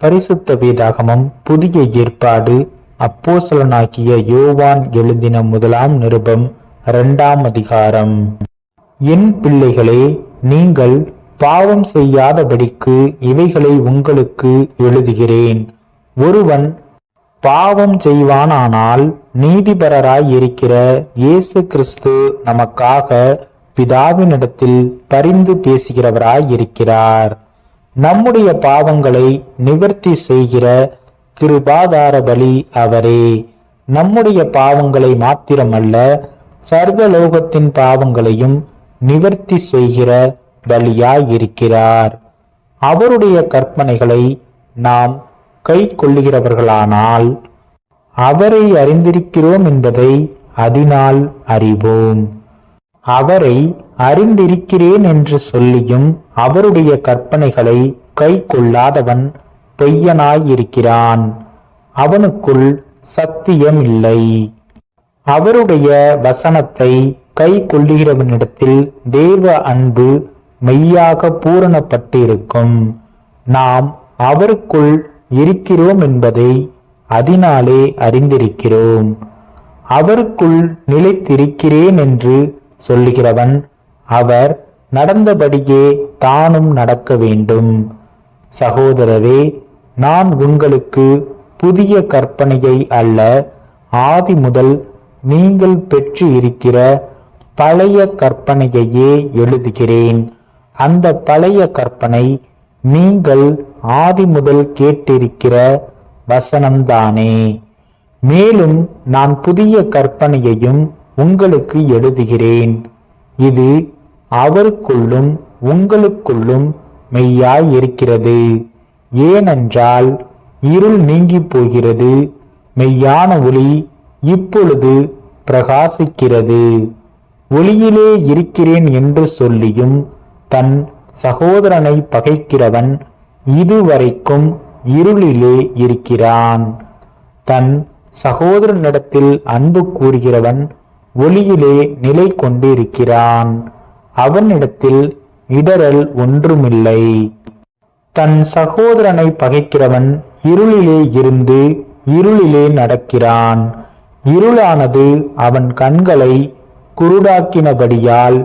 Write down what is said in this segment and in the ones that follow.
பரிசுத்த வேதாகமம் புதிய ஏற்பாடு அப்போஸ்தலனாகிய யோவான் எழுதின முதலாம் நிருபம் 2ஆம் அதிகாரம். என் பிள்ளைகளே, நீங்கள் பாவம் செய்யாதபடிக்கு இவைகளை உங்களுக்கு எழுதுகிறேன். ஒருவன் பாவம் செய்வானானால் நீதிபரராய் இருக்கிற இயேசு கிறிஸ்து நமக்காக பிதாவினிடத்தில் பரிந்து பேசுகிறவராய் இருக்கிறார். நம்முடைய பாவங்களை நிவர்த்தி செய்கிற கிருபாதார பலி அவரே. நம்முடைய பாவங்களை மாத்திரமல்ல, சர்வலோகத்தின் பாவங்களையும் நிவர்த்தி செய்கிற பலியாயிருக்கிறார். அவருடைய கற்பனைகளை நாம் கை கொள்ளுகிறவர்களானால் அவரை அறிந்திருக்கிறோம் என்பதை அதனால் அறிவோம். அவரை அறிந்திருக்கிறேன் என்று சொல்லியும் அவருடைய கற்பனைகளை கை கொள்ளாதவன் பொய்யனாயிருக்கிறான், அவனுக்குள் சத்தியம் இல்லை. அவருடைய வசனத்தை கை கொள்ளுகிறவனிடத்தில் தேவ அன்பு மெய்யாக பூரணப்பட்டிருக்கும். நாம் அவருக்குள் இருக்கிறோம் என்பதை அதனாலே அறிந்திருக்கிறோம். அவருக்குள் நிலைத்திருக்கிறேன் என்று சொல்லுகிறவன் அவர் நடந்தபடியே தானும் நடக்க வேண்டும். சகோதரரே, நான் உங்களுக்கு புதிய கற்பனையை அல்ல, ஆதி முதல் நீங்கள் பெற்று இருக்கிற பழைய கற்பனையையே எழுதுகிறேன். அந்த பழைய கற்பனை நீங்கள் ஆதி முதல் கேட்டிருக்கிற வசனம்தானே. மேலும் நான் புதிய கற்பனையையும் உங்களுக்கு எழுதுகிறேன். இது அவருக்குள்ளும் உங்களுக்குள்ளும் மெய்யாய் இருக்கிறது. ஏனென்றால் இருள் நீங்கி போகிறது, மெய்யான ஒளி இப்பொழுது பிரகாசிக்கிறது. ஒளியிலே இருக்கிறேன் என்று சொல்லியும் தன் சகோதரனை பகைக்கிறவன் இதுவரைக்கும் இருளிலே இருக்கிறான். தன் சகோதரனிடத்தில் அன்பு கூறுகிறவன் ஒளியிலே நிலை கொண்டிருக்கிறான், அவனிடத்தில் இடரல் ஒன்றுமில்லை. தன் சகோதரனை பகைக்கிறவன் இருளிலே இருந்து இருளிலே நடக்கிறான். இருளானது அவன் கண்களை குருடாக்கினபடியால்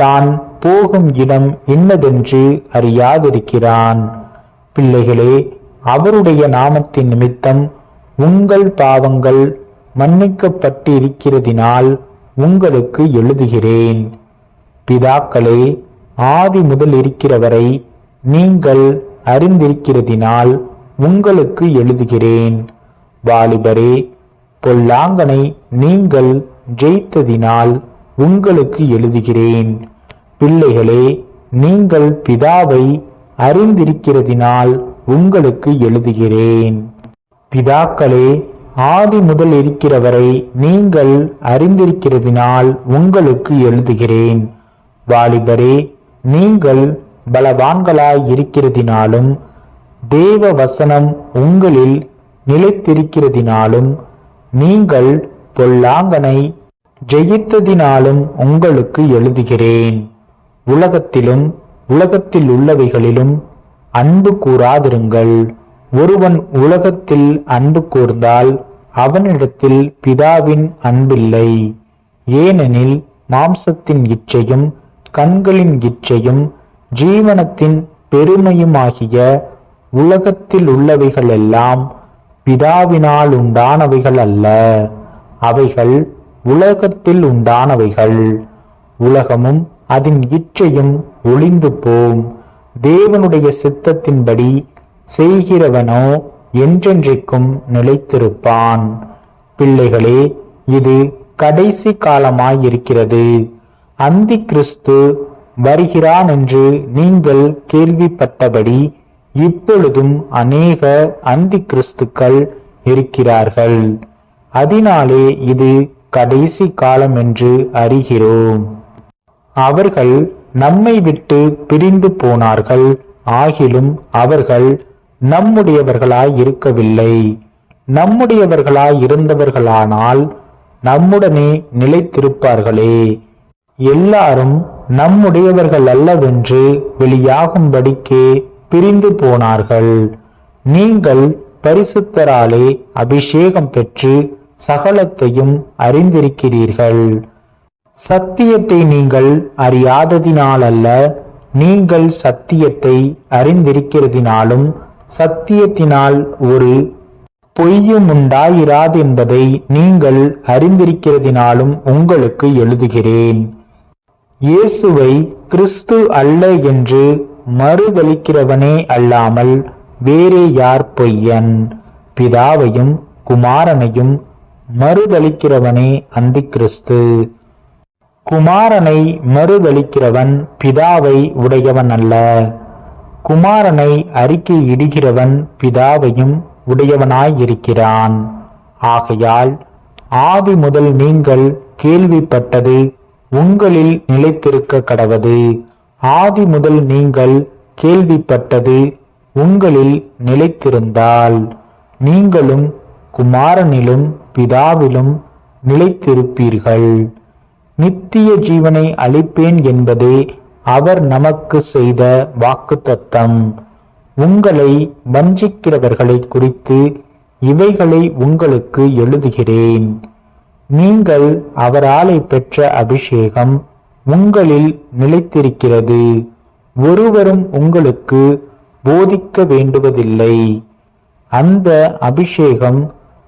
தான் போகும் இடம் இன்னதென்று அறியாதிருக்கிறான். பிள்ளைகளே, அவருடைய நாமத்தின் நிமித்தம் உங்கள் பாவங்கள் மன்னிக்கப்பட்டிருக்கிறதினால் உங்களுக்கு எழுதுகிறேன். பிதாக்களே, ஆதி முதல் இருக்கிறவரை நீங்கள் அறிந்திருக்கிறதினால் உங்களுக்கு எழுதுகிறேன். வாலிபரே, பொல்லாங்கனை நீங்கள் ஜெயித்ததினால் உங்களுக்கு எழுதுகிறேன். பிள்ளைகளே, நீங்கள் பிதாவை அறிந்திருக்கிறதினால் உங்களுக்கு எழுதுகிறேன். பிதாக்களே, ஆதி முதல் இருக்கிறவரை நீங்கள் அறிந்திருக்கிறதினால் உங்களுக்கு எழுதுகிறேன். வாலிபரே, நீங்கள் பலவான்களாய் இருக்கிறதினாலும் தேவ வசனம் உங்களில் நிலைத்திருக்கிறதினாலும் நீங்கள் பொல்லாங்கனை ஜெயித்ததினாலும் உங்களுக்கு எழுதுகிறேன். உலகத்திலும் உலகத்தில் உள்ளவைகளிலும் அன்பு கூறாதிருங்கள். ஒருவன் உலகத்தில் அன்பு கூர்ந்தால் அவனிடத்தில் பிதாவின் அன்பில்லை. ஏனெனில் மாம்சத்தின் இச்சையும் கண்களின் இச்சையும் ஜீவனத்தின் பெருமையுமாகிய உலகத்தில் உள்ளவைகளெல்லாம் பிதாவினால் உண்டானவைகள் அல்ல, அவைகள் உலகத்தில் உண்டானவைகள். உலகமும் அதன் இச்சையும் ஒளிந்து போம், தேவனுடைய சித்தத்தின்படி செய்கிறவனோ என்றென்றைக்கும் நிலைத்திருப்பான். பிள்ளைகளே, இது கடைசி காலமாயிருக்கிறது. அந்தி கிறிஸ்து வருகிறான் என்று நீங்கள் கேள்விப்பட்டபடி இப்பொழுதும் அநேக அந்தி கிறிஸ்துக்கள் இருக்கிறார்கள். அதனாலே இது கடைசி காலம் என்று அறிகிறோம். அவர்கள் நம்மை விட்டு பிரிந்து போனார்கள், ஆகிலும் அவர்கள் நம்முடையவர்களாய் இருக்கவில்லை. நம்முடையவர்களாய் இருந்தவர்களானால் நம்முடனே நிலைத்திருப்பார்களே. எல்லாரும் நம்முடையவர்கள் அல்லவென்று வெளியாகும்படிக்கே பிரிந்து போனார்கள். நீங்கள் பரிசுத்தராலே அபிஷேகம் பெற்று சகலத்தையும் அறிந்திருக்கிறீர்கள். சத்தியத்தை நீங்கள் அறியாததினாலல்ல, நீங்கள் சத்தியத்தை அறிந்திருக்கிறதினாலும் சத்தியத்தினால் ஒரு பொய்யும் உண்டாயிராதென்பதை நீங்கள் அறிந்திருக்கிறதினாலும் உங்களுக்கு எழுதுகிறேன். இயேசுவை கிறிஸ்து அல்ல என்று மறுதலிக்கிறவனே அல்லாமல் வேறே யார் பொய்யன்? பிதாவையும் குமாரனையும் மறுதலிக்கிறவனே அந்திக்கிறிஸ்து. குமாரனை மறுதலிக்கிறவன் பிதாவை உடையவன் அல்ல. குமாரனை அறிக்கையிடுகிறவன் பிதாவையும் உடையவனாயிருக்கிறான். ஆகையால் ஆதி முதல் நீங்கள் கேள்விப்பட்டது உங்களில் நிலைத்திருக்க கடவது. ஆதி முதல் நீங்கள் கேள்விப்பட்டது உங்களில் நிலைத்திருந்தால் நீங்களும் குமாரனிலும் பிதாவிலும் நிலைத்திருப்பீர்கள். நித்திய ஜீவனை அளிப்பேன் என்பதே அவர் நமக்கு செய்த வாக்குத்தத்தம். உங்களை வஞ்சிக்கிறவர்களை குறித்து இவைகளை உங்களுக்கு எழுதுகிறேன். நீங்கள் அவராலே பெற்ற அபிஷேகம் உங்களில் நிலைத்திருக்கிறது. ஒருவரும் உங்களுக்கு போதிக்க வேண்டுவதில்லை. அந்த அபிஷேகம்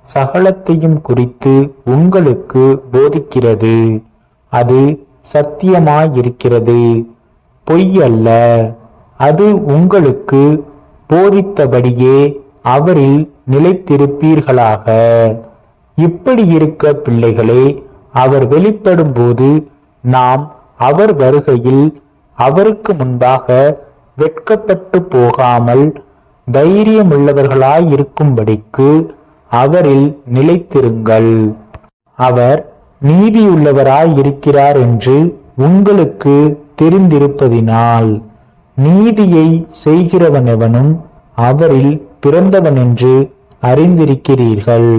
சகலத்தையும் குறித்து உங்களுக்கு போதிக்கிறது. அது சத்தியமாயிருக்கிறது, பொய்யல்ல. அது உங்களுக்கு போதித்தபடியே அவரில் நிலைத்திருப்பீர்களாக. இப்படி இருக்க பிள்ளைகளே, அவர் வெளிப்படும் போது நாம் அவர் வருகையில் அவருக்கு முன்பாக வெட்கப்பட்டு போகாமல் தைரியமுள்ளவர்களாயிருக்கும்படிக்கு அவரில் நிலைத்திருங்கள். அவர் நீதியுள்ளவராயிருக்கிறார் என்று உங்களுக்கு தெரிந்திருப்பதினால் நீதியை செய்கிறவனெவனும் அவரில் பிறந்தவனென்று அறிந்திருக்கிறீர்கள்.